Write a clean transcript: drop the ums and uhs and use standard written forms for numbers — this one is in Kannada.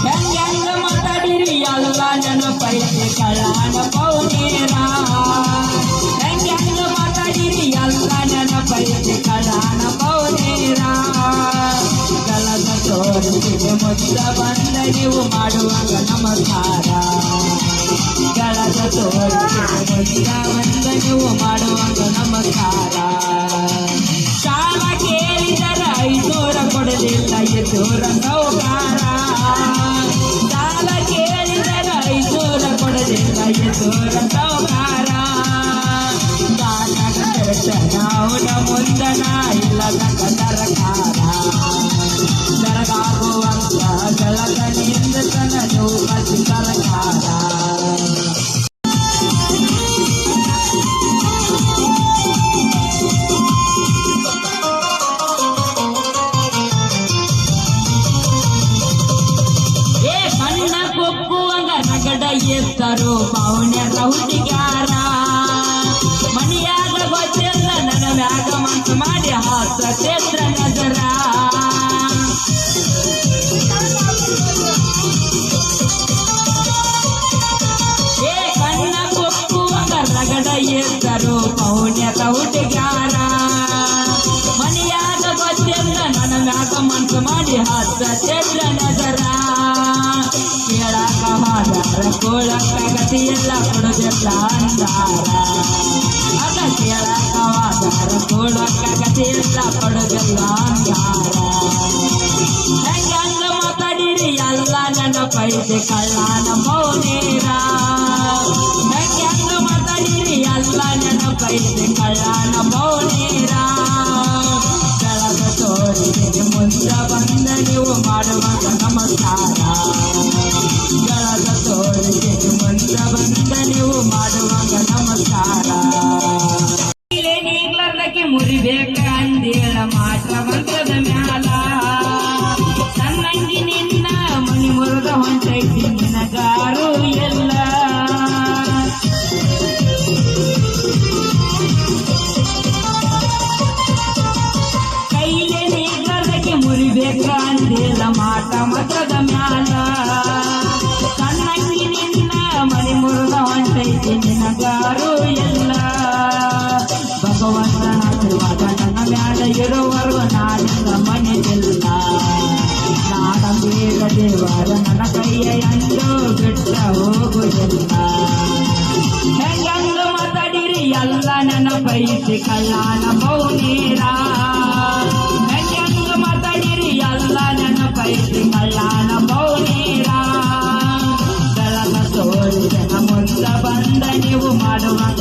ಹೆಂಗ ಮಾತಾಡಿರಿ ಎಲ್ಲ ನೆನಪೈತಿ ಕಳ್ಳನ ಪೌನೇರ ಹೆಂಗ ಮಾತಾಡಿರಿ ಎಲ್ಲ ನೆನಪೈತಿ ಕಳ್ಳನ ಪೌನೇರ ಕಲದ ತೋರಿಸಿಗೆ ಮುದ್ದ ಬಂದ ನೀವು ಮಾಡುವಾಗ ನಮಸ್ಕಾರ ಕಲದ ತೋರಿಸಿಗೆ ಮುದ್ದ ಬಂದ ನೀವು ಮಾಡುವಾಗ ನಮಸ್ಕಾರ ಸಾಲ ಕೇಳಿದರ 500 ಕೊಡಲಿಲ್ಲ ಎದ್ದೂರ ಸೌಕಾರ ಸಾಲ ಕೇಳಿದರ 500 ಕೊಡಲಿಲ್ಲ ಎದ್ದೂರ ಸೌಕಾರ ಅವನ ಮುಂದನ ಇಲ್ಲದ ದರಕಾರ ದರಗಾಗುವಂತ ಜಲದ ನಿಂದತನ ನೌಕಿ ಸರ್ಕಾರ ಎತ್ತರು ಪೌಣ್ಯರ ಹುಡುಗ್ಯಾರ ಮನಿಯಾಗ ಗೊತ್ತಿಲ್ಲ ನನ್ನ ಮ್ಯಾಗ ಮನ್ಸು ಮಾಡಿ ಹಾಸ ಚೇತ್ರ ನಗರ ಕಣ್ಣ ಕೊಕ್ಕುವಂಗ ರಗಡ ಎತ್ತರು ಪೌಣ್ಯರ ಹುಡುಗ್ಯಾರ ಮನಿಯಾಗ ಗೊತ್ತಿಲ್ಲ ನನ್ನ ಮ್ಯಾಗ ಮನ್ಸು ಮಾಡಿ ಹಾಸ ಚೇತ್ರ ನಗರ ಕೇಳಾಕ ಹಾದಾರ ಕೋಳಕ್ಕ ಗತಿಯೆಲ್ಲ ಕೊಡುದಿಲ್ಲ ಅಂದಾರ ಅದ ಕೇಳಾಕ ಹಾದಾರ ಕೋಳಕ್ಕ ಗತಿಯೆಲ್ಲ ಕೊಡುದಿಲ್ಲ ಅಂದಾರ ಹೆಂಗ ಮಾತಾಡಿರಿ ಎಲ್ಲ ನೆನಪೈತಿ ಕಳ್ಳನ ಮೌನೇರ ಹೆಂಗ ಮಾತಾಡಿರಿ ಎಲ್ಲ ನೆನಪೈತಿ ಕಳ್ಳನ ಮೌನೇರ ಕಳದ ತೋರಿಸಿಗೆ ಮುಂದ ಬಂದ ನೀವು ಮಾಡುವಾಗ ನಮಸ್ಕಾರ ಗಳದ ತೋರಿಸಿಗೆ ಮುಂದ ಬಂದ ನೀವು ಮಾಡುವಾಗ ನಮಸ್ಕಾರ ನೀಗ್ಲರ್ಲಕ್ಕೆ ಮುರಿಬೇಕ ಅಂದೇಳ ಮಾತ್ರ ಮಂತ್ರದ ಮ್ಯಾಲ ನನ್ನಂಗಿ ನಿನ್ನ ಮನಿ ಮುರಿದ ಹೊಂಟೈತಿ ನಿನಗಾರು ಎಲ್ಲ ಕೈಲೇ ನೀಗ್ಲರ್ಲಕ್ಕೆ ಮುರಿಬೇಕ ಅಂದೇಳ ಮಾಟ ಮತದ ಮ್ಯಾಲ ಕಣ್ಣಂಗಿ ನಿನ್ನ ಮನಿ ಮುರಿದ ಹೊಂಟೈತಿ ನಿನಗಾರು ಎಲ್ಲ ಭಗವಂತನ ಆಶೀರ್ವಾದ ನನ್ನ ಮ್ಯಾಲ ಇರುವವರೆಗೂ ನಾನಿಂದ ಮನೆಯಿಲ್ಲ ನಾಡಂಬೇಗ ದೇವರ ನನ್ನ ಕೈಯ ಎಂದು ಬಿಟ್ಟ ಹೋಗುವುದಿಲ್ಲ ಹೆಂಗ ಮಾತಾಡಿರಿ ಎಲ್ಲ ನೆನಪೈತಿ ಕಳ್ಳನ ಮೌನೇರ ಹೆಂಗ ಮಾತಾಡಿರಿ ಎಲ್ಲ ನೆನಪೈತಿ ಕಳ್ಳನ ಮೌನೇರ ಬೆಳಗ ತೋರಿಸನ ಮುಂದ ಬಂದ ನೀವು ಮಾಡುವಾಗ